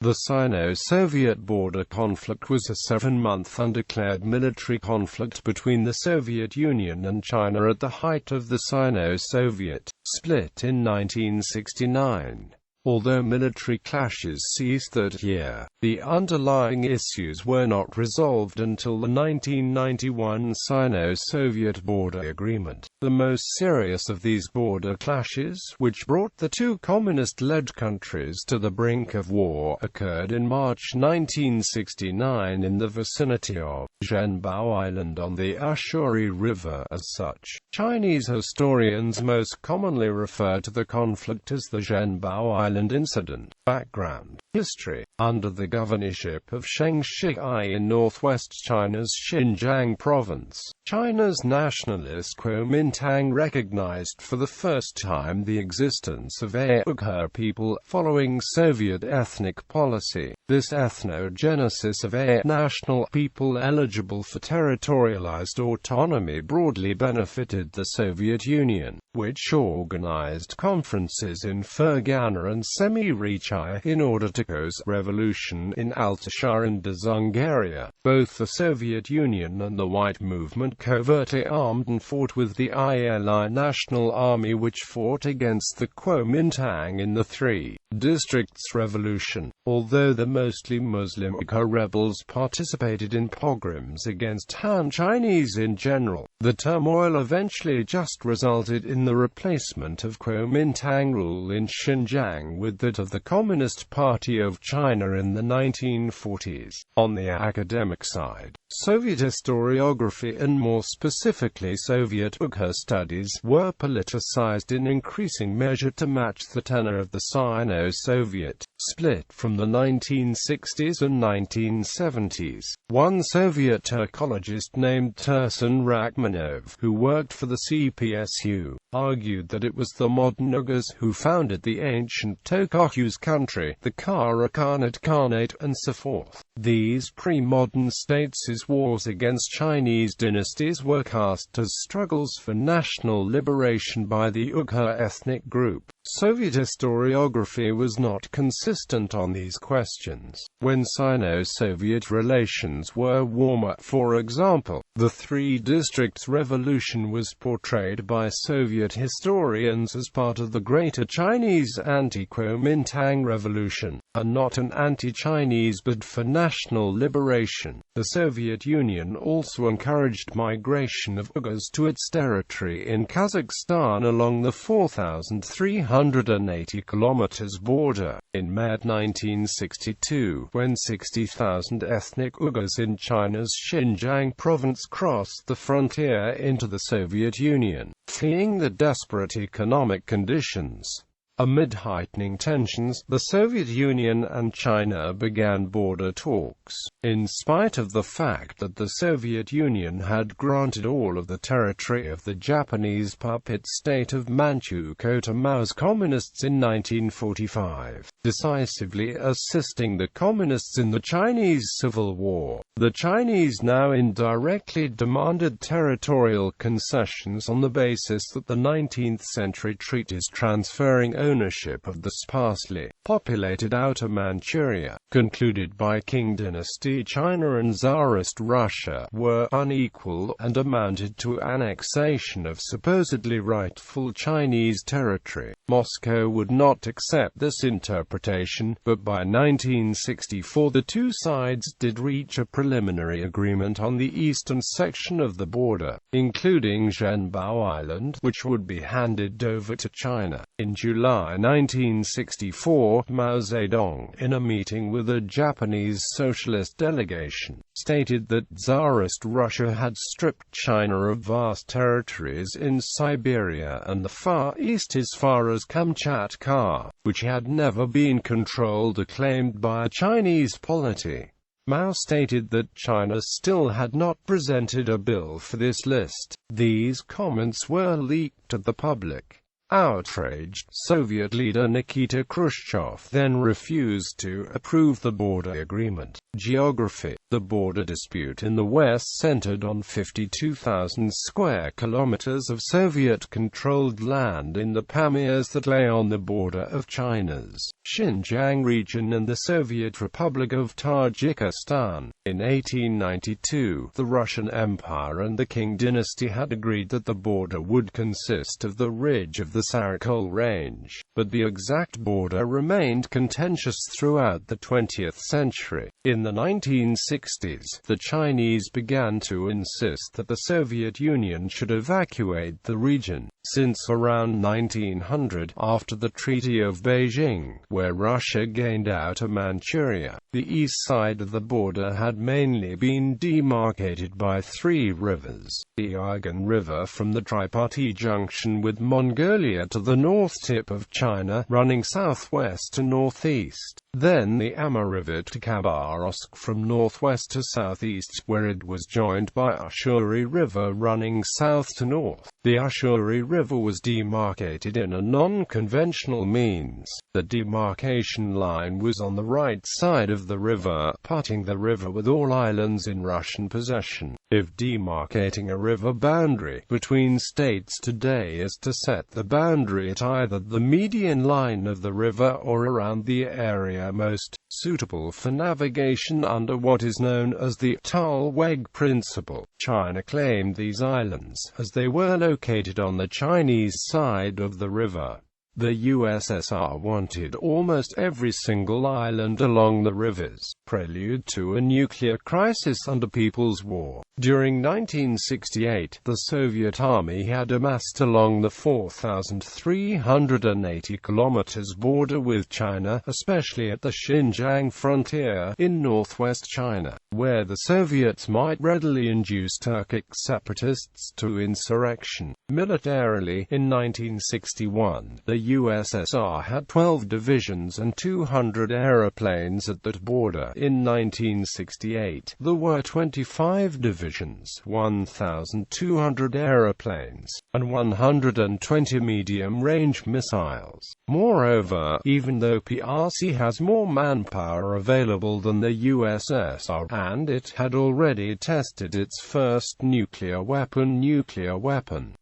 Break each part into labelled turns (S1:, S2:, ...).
S1: The Sino-Soviet border conflict was a 7-month undeclared military conflict between the Soviet Union and China at the height of the Sino-Soviet split in 1969. Although military clashes ceased that year, the underlying issues were not resolved until the 1991 Sino-Soviet Border Agreement. The most serious of these border clashes, which brought the two communist-led countries to the brink of war, occurred in March 1969 in the vicinity of Zhenbao Island on the Ussuri River. As such, Chinese historians most commonly refer to the conflict as the Zhenbao Island Incident. Background. History. Under the governorship of Zheng Shikai in northwest China's Xinjiang province, China's nationalist Kuomintang recognized for the first time the existence of a Uyghur people, following Soviet ethnic policy. This ethnogenesis of a national people eligible for territorialized autonomy broadly benefited the Soviet Union, which organized conferences in Fergana and Semi-Reichia in order to cause revolution in Altasha and Dzungaria. Both the Soviet Union and the White Movement covertly armed and fought with the ILI National Army, which fought against the Kuomintang in the Three Districts Revolution. Although the mostly Muslim Uyghur rebels participated in pogroms against Han Chinese in general, the turmoil eventually just resulted in the replacement of Kuomintang rule in Xinjiang with that of the Communist Party of China in the 1940s. On the academic side, Soviet historiography and more specifically Soviet Uyghur studies were politicized in increasing measure to match the tenor of the Sino-Soviet split from the 1960s and 1970s. One Soviet Turkologist named Tursun Rachmanov, who worked for the CPSU, argued that it was the modern Uyghurs who founded the ancient Tokokhus country, the Kara Khanate, and so forth. These pre-modern states' wars against Chinese dynasties were cast as struggles for national liberation by the Uyghur ethnic group. Soviet historiography was not consistent on these questions. When Sino-Soviet relations were warmer, for example, the Three Districts Revolution was portrayed by Soviet historians as part of the Greater Chinese anti-Kuomintang Revolution, and not an anti-Chinese bid for national liberation. The Soviet Union also encouraged migration of Uyghurs to its territory in Kazakhstan along the 4,380 kilometers border. In May 1962, when 60,000 ethnic Uyghurs in China's Xinjiang province crossed the frontier into the Soviet Union, fleeing the desperate economic conditions. Amid heightening tensions, the Soviet Union and China began border talks. In spite of the fact that the Soviet Union had granted all of the territory of the Japanese puppet state of Manchukuo to Mao's communists in 1945, decisively assisting the communists in the Chinese Civil War, the Chinese now indirectly demanded territorial concessions on the basis that the 19th-century treaties transferring ownership of the sparsely populated Outer Manchuria, concluded by Qing Dynasty China and Tsarist Russia, were unequal, and amounted to annexation of supposedly rightful Chinese territory. Moscow would not accept this interpretation, but by 1964 the two sides did reach a preliminary agreement on the eastern section of the border, including Zhenbao Island, which would be handed over to China. In July 1964, Mao Zedong, in a meeting with a Japanese socialist delegation, stated that Tsarist Russia had stripped China of vast territories in Siberia and the Far East as far as Kamchatka, which had never been controlled or claimed by a Chinese polity. Mao stated that China still had not presented a bill for this list. These comments were leaked to the public. Outraged, Soviet leader Nikita Khrushchev then refused to approve the border agreement. Geography. The border dispute in the West centered on 52,000 square kilometers of Soviet-controlled land in the Pamirs that lay on the border of China's Xinjiang region and the Soviet Republic of Tajikistan. In 1892, the Russian Empire and the Qing dynasty had agreed that the border would consist of the ridge of the Sarakol Range, but the exact border remained contentious throughout the 20th century. In the 1960s, the Chinese began to insist that the Soviet Union should evacuate the region. Since around 1900, after the Treaty of Beijing, where Russia gained out of Manchuria, the east side of the border had mainly been demarcated by three rivers: the Irgun River from the Tripati junction with Mongolia to the north tip of China, running southwest to northeast; then the Amur River to Khabarovsk from northwest to southeast, where it was joined by Ussuri River running south to north. The Ussuri River was demarcated in a non-conventional means. The demarcation line was on the right side of the river, parting the river with all islands in Russian possession. If demarcating a river boundary between states today is to set the boundary at either the median line of the river or around the area most suitable for navigation under what is known as the Talweg principle. China claimed these islands, as they were located on the Chinese side of the river. The USSR wanted almost every single island along the rivers, prelude to a nuclear crisis under People's War. During 1968, the Soviet Army had amassed along the 4,380 kilometers border with China, especially at the Xinjiang frontier in northwest China, where the Soviets might readily induce Turkic separatists to insurrection. Militarily, in 1961, the USSR had 12 divisions and 200 aeroplanes at that border. In 1968, there were 25 divisions, 1,200 aeroplanes, and 120 medium-range missiles. Moreover, even though PRC has more manpower available than the USSR, and it had already tested its first nuclear weapon,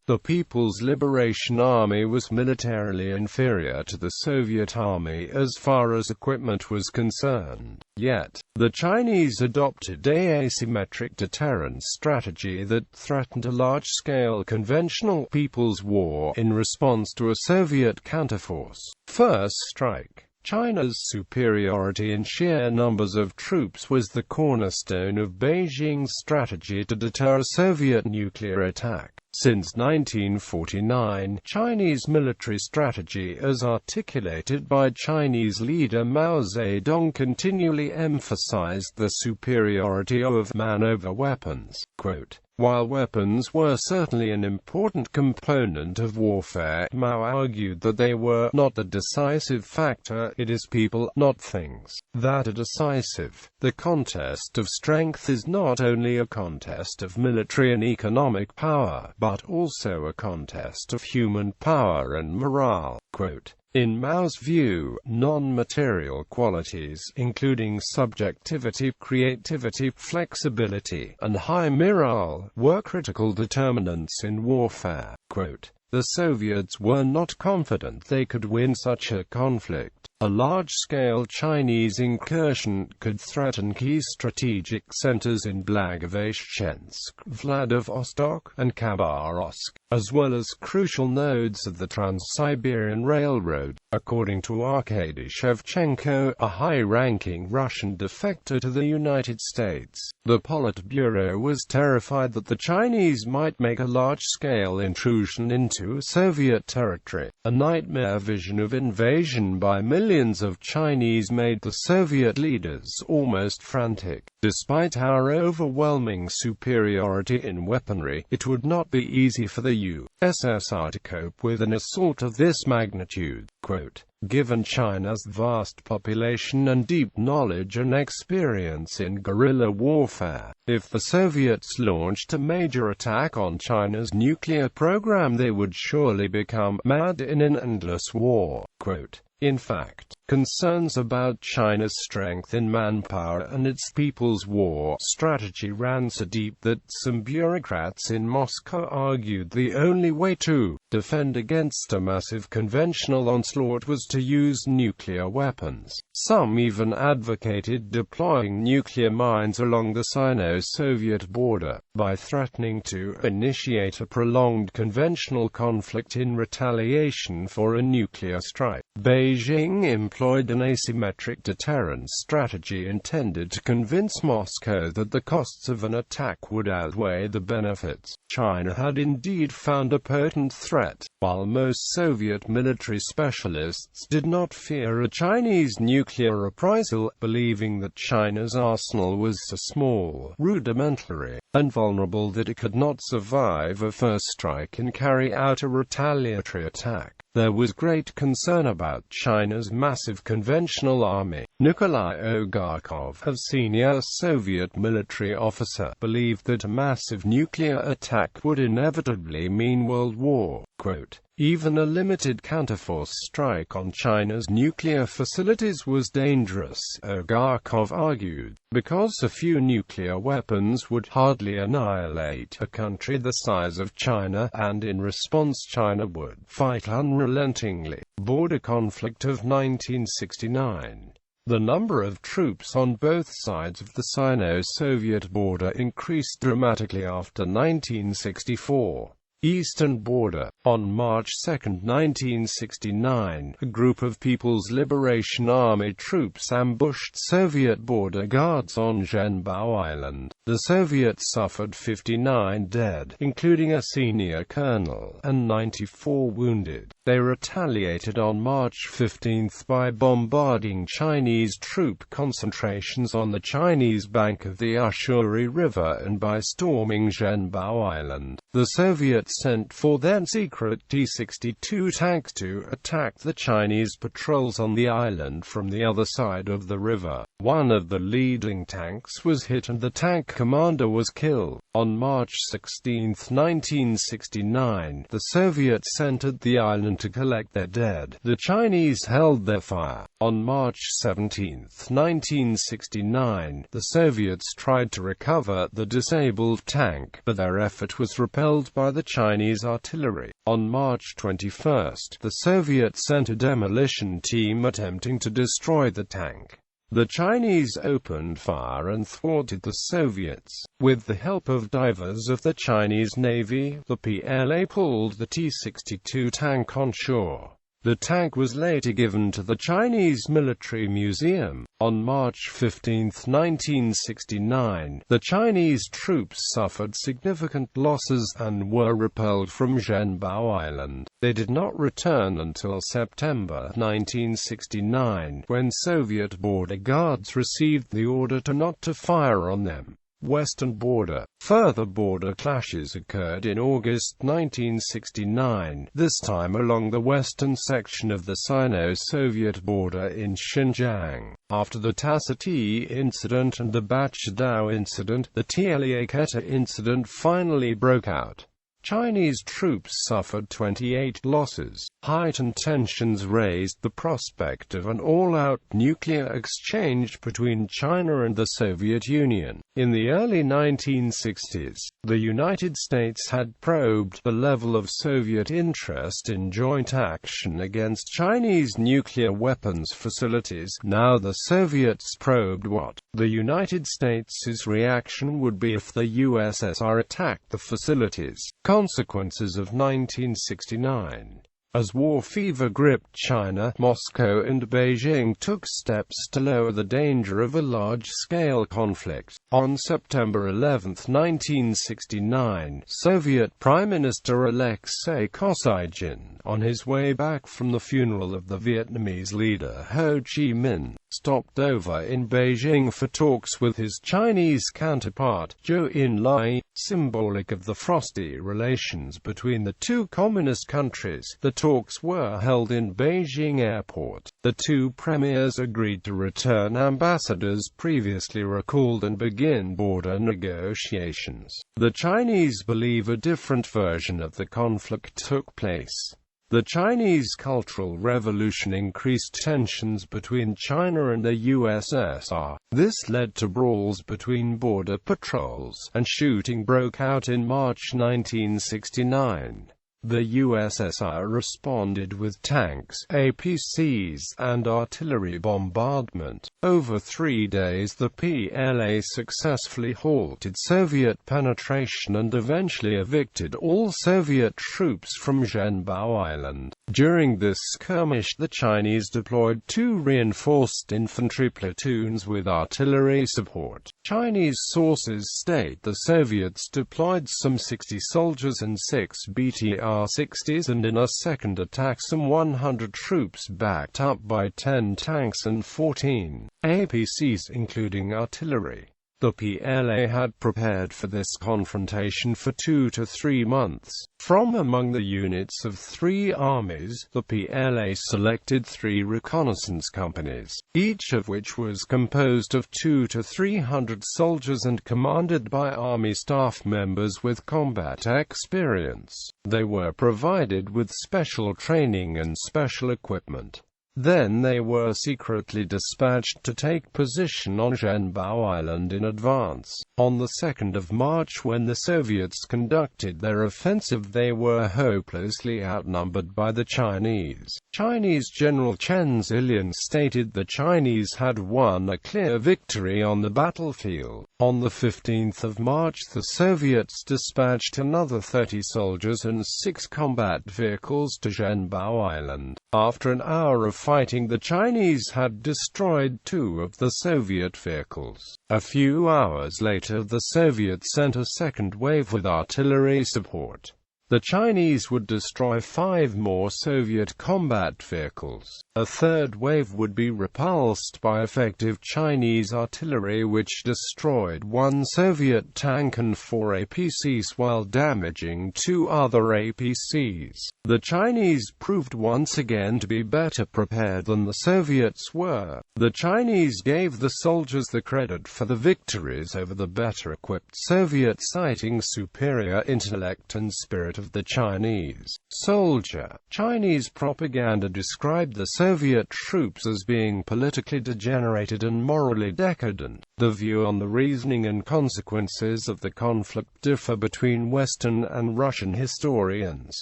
S1: the People's Liberation Army was militarily inferior to the Soviet Army as far as equipment was concerned. Yet, the Chinese adopted an asymmetric deterrence strategy that threatened a large-scale conventional people's war in response to a Soviet counterforce. First strike. China's superiority in sheer numbers of troops was the cornerstone of Beijing's strategy to deter a Soviet nuclear attack. Since 1949, Chinese military strategy as articulated by Chinese leader Mao Zedong continually emphasized the superiority of man over weapons. Quote, "While weapons were certainly an important component of warfare, Mao argued that they were not the decisive factor. It is people, not things, that are decisive. The contest of strength is not only a contest of military and economic power, but also a contest of human power and morale." Quote, in Mao's view, non-material qualities, including subjectivity, creativity, flexibility, and high morale, were critical determinants in warfare. Quote, "The Soviets were not confident they could win such a conflict. A large-scale Chinese incursion could threaten key strategic centers in Blagoveshchensk, Vladivostok, and Khabarovsk, as well as crucial nodes of the Trans-Siberian Railroad," according to Arkady Shevchenko, a high-ranking Russian defector to the United States. The Politburo was terrified that the Chinese might make a large-scale intrusion into Soviet territory, a nightmare vision of invasion by military millions of Chinese made the Soviet leaders almost frantic. Despite our overwhelming superiority in weaponry, it would not be easy for the USSR to cope with an assault of this magnitude. Quote, given China's vast population and deep knowledge and experience in guerrilla warfare, if the Soviets launched a major attack on China's nuclear program, they would surely become mad in an endless war. Quote, in fact, concerns about China's strength in manpower and its people's war strategy ran so deep that some bureaucrats in Moscow argued the only way to defend against a massive conventional onslaught was to use nuclear weapons. Some even advocated deploying nuclear mines along the Sino-Soviet border, by threatening to initiate a prolonged conventional conflict in retaliation for a nuclear strike. Beijing employed an asymmetric deterrence strategy intended to convince Moscow that the costs of an attack would outweigh the benefits. China had indeed found a potent threat, while most Soviet military specialists did not fear a Chinese nuclear reprisal, believing that China's arsenal was so small, rudimentary, and vulnerable that it could not survive a first strike and carry out a retaliatory attack. There was great concern about China's massive conventional army. Nikolai Ogarkov, a senior Soviet military officer, believed that a massive nuclear attack would inevitably mean world war. Quote, even a limited counterforce strike on China's nuclear facilities was dangerous, Ogarkov argued, because a few nuclear weapons would hardly annihilate a country the size of China, and in response China would fight unrelentingly. Border conflict of 1969. The number of troops on both sides of the Sino-Soviet border increased dramatically after 1964. Eastern Border. On March 2, 1969, a group of People's Liberation Army troops ambushed Soviet border guards on Zhenbao Island. The Soviets suffered 59 dead, including a senior colonel, and 94 wounded. They retaliated on March 15 by bombarding Chinese troop concentrations on the Chinese bank of the Ussuri River and by storming Zhenbao Island. The Soviets sent four then-secret T-62 tanks to attack the Chinese patrols on the island from the other side of the river. One of the leading tanks was hit and the tank commander was killed. On March 16, 1969, the Soviets entered the island to collect their dead. The Chinese held their fire. On March 17, 1969, the Soviets tried to recover the disabled tank, but their effort was repelled by the Chinese artillery. On March 21, the Soviets sent a demolition team attempting to destroy the tank. The Chinese opened fire and thwarted the Soviets. With the help of divers of the Chinese Navy, the PLA pulled the T-62 tank on shore. The tank was later given to the Chinese Military Museum. On March 15, 1969, the Chinese troops suffered significant losses and were repelled from Zhenbao Island. They did not return until September 1969, when Soviet border guards received the order not to fire on them. Western Border. Further border clashes occurred in August 1969, this time along the western section of the Sino-Soviet border in Xinjiang. After the Ussuri Incident and the Bachadao Incident, the Tla Incident finally broke out. Chinese troops suffered 28 losses. Heightened tensions raised the prospect of an all-out nuclear exchange between China and the Soviet Union. In the early 1960s, the United States had probed the level of Soviet interest in joint action against Chinese nuclear weapons facilities. Now the Soviets probed what the United States' reaction would be if the USSR attacked the facilities. Consequences of 1969. As war fever gripped China, Moscow and Beijing took steps to lower the danger of a large-scale conflict. On September 11, 1969, Soviet Prime Minister Alexei Kosygin, on his way back from the funeral of the Vietnamese leader Ho Chi Minh, stopped over in Beijing for talks with his Chinese counterpart, Zhou Enlai, symbolic of the frosty relations between the two communist countries. The talks were held in Beijing Airport. The two premiers agreed to return ambassadors previously recalled and begin border negotiations. The Chinese believe a different version of the conflict took place. The Chinese Cultural Revolution increased tensions between China and the USSR. This led to brawls between border patrols, and shooting broke out in March 1969. The USSR responded with tanks, APCs, and artillery bombardment. Over 3 days the PLA successfully halted Soviet penetration and eventually evicted all Soviet troops from Zhenbao Island. During this skirmish the Chinese deployed 2 reinforced infantry platoons with artillery support. Chinese sources state the Soviets deployed some 60 soldiers and 6 BTR-60s, and in a second attack some 100 troops backed up by 10 tanks and 14 APCs including artillery. The PLA had prepared for this confrontation for 2 to 3 months. From among the units of 3 armies, the PLA selected 3 reconnaissance companies, each of which was composed of 200 to 300 soldiers and commanded by army staff members with combat experience. They were provided with special training and special equipment. Then they were secretly dispatched to take position on Zhenbao Island in advance. On the 2nd of March, when the Soviets conducted their offensive, they were hopelessly outnumbered by the Chinese. Chinese General Chen Zilian stated the Chinese had won a clear victory on the battlefield. On the 15th of March, the Soviets dispatched another 30 soldiers and 6 combat vehicles to Zhenbao Island. After an hour of fighting, the Chinese had destroyed 2 of the Soviet vehicles. A few hours later, the Soviets sent a second wave with artillery support. The Chinese would destroy 5 more Soviet combat vehicles. A third wave would be repulsed by effective Chinese artillery, which destroyed 1 Soviet tank and 4 APCs while damaging 2 other APCs. The Chinese proved once again to be better prepared than the Soviets were. The Chinese gave the soldiers the credit for the victories over the better-equipped Soviets, citing superior intellect and spirit of the Chinese soldier. Chinese propaganda described the Soviet troops as being politically degenerated and morally decadent. The view on the reasoning and consequences of the conflict differ between Western and Russian historians.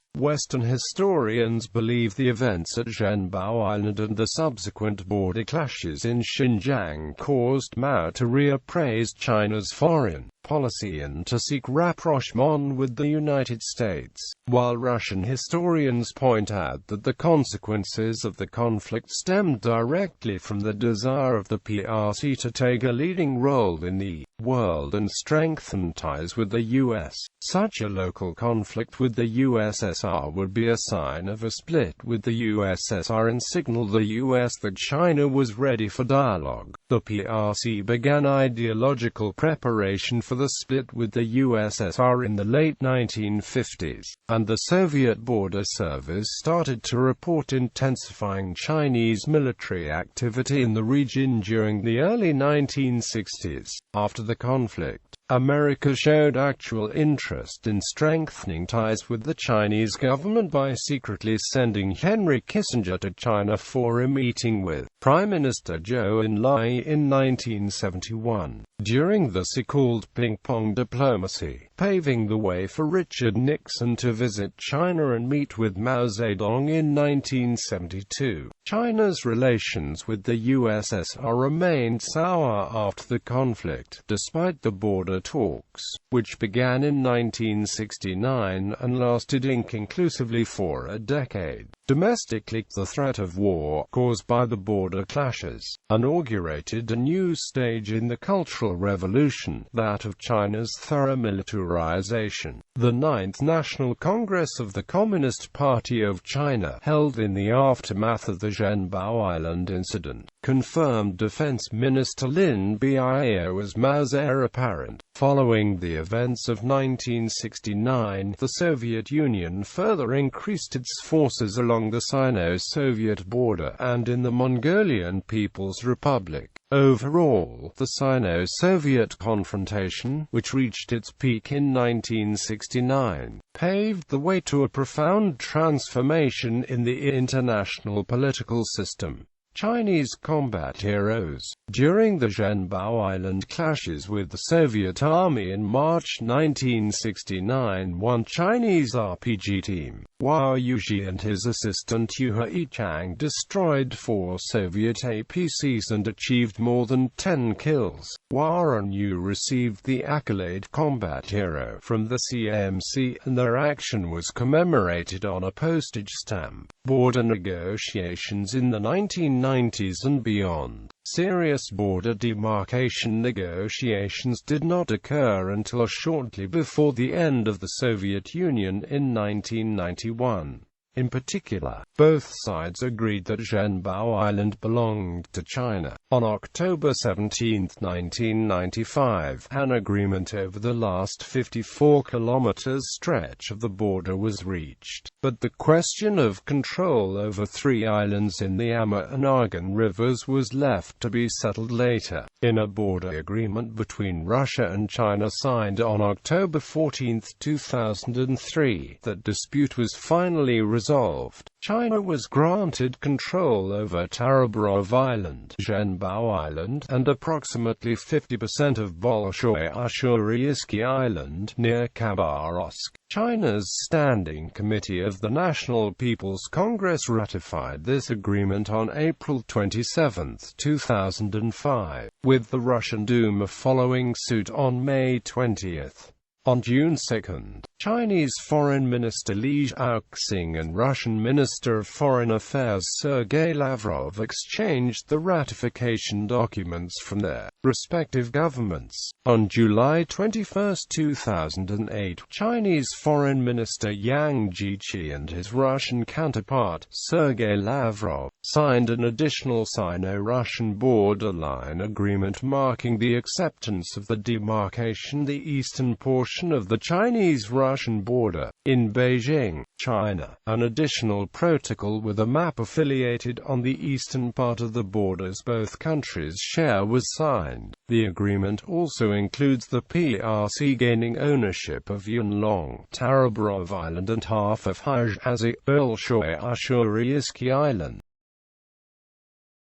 S1: Western historians believe the events at Zhenbao Island and the subsequent border clashes in Xinjiang caused Mao to reappraise China's foreign policy and to seek rapprochement with the United States, while Russian historians point out that the consequences of the conflict stemmed directly from the desire of the PRC to take a leading role in the world and strengthen ties with the U.S. Such a local conflict with the USSR would be a sign of a split with the USSR and signal the U.S. that China was ready for dialogue. The PRC began ideological preparation for the split with the USSR in the late 1950s, and the Soviet Border Service started to report intensifying Chinese military activity in the region during the early 1960s. After the conflict, America showed actual interest in strengthening ties with the Chinese government by secretly sending Henry Kissinger to China for a meeting with Prime Minister Zhou Enlai in 1971. During this he called ping-pong diplomacy, paving the way for Richard Nixon to visit China and meet with Mao Zedong in 1972. China's relations with the USSR remained sour after the conflict, despite the border border talks, which began in 1969 and lasted inconclusively for a decade. Domestically, the threat of war, caused by the border clashes, inaugurated a new stage in the Cultural Revolution, that of China's thorough militarization. The 9th National Congress of the Communist Party of China, held in the aftermath of the Zhenbao Island Incident, confirmed Defense Minister Lin Biao's Mao's heir apparent. Following the events of 1969, the Soviet Union further increased its forces along the Sino-Soviet border and in the Mongolian People's Republic. Overall, the Sino-Soviet confrontation, which reached its peak in 1969, paved the way to a profound transformation in the international political system. Chinese combat heroes. During the Zhenbao Island clashes with the Soviet Army in March 1969, one Chinese RPG team, Hua Yuji and his assistant Yu Yichang, destroyed 4 Soviet APCs and achieved more than 10 kills. Hua and Yu received the accolade Combat Hero from the CMC, and their action was commemorated on a postage stamp. Border negotiations in the 1990s and beyond. Serious border demarcation negotiations did not occur until shortly before the end of the Soviet Union in 1991. In particular, both sides agreed that Zhenbao Island belonged to China. On October 17, 1995, an agreement over the last 54 kilometers stretch of the border was reached, but the question of control over 3 islands in the Amur and Argun rivers was left to be settled later. In a border agreement between Russia and China signed on October 14, 2003, that dispute was finally resolved. China was granted control over Tarabrov Island, Zhenbao Island, and approximately 50% of Bolshoi Ussuri Island, near Khabarovsk. China's Standing Committee of the National People's Congress ratified this agreement on April 27, 2005, with the Russian Duma following suit on May 20. On June 2, Chinese Foreign Minister Li Zhaoxing and Russian Minister of Foreign Affairs Sergei Lavrov exchanged the ratification documents from their respective governments. On July 21, 2008, Chinese Foreign Minister Yang Jiechi and his Russian counterpart, Sergei Lavrov, signed an additional Sino-Russian borderline agreement marking the acceptance of the demarcation the eastern portion of the Chinese-Russian border. In Beijing, China, an additional protocol with a map affiliated on the eastern part of the borders both countries share was signed. The agreement also includes the PRC gaining ownership of Yunlong, Tarabrov Island and half of Hajazzi, Bolshoi Ussuri Island.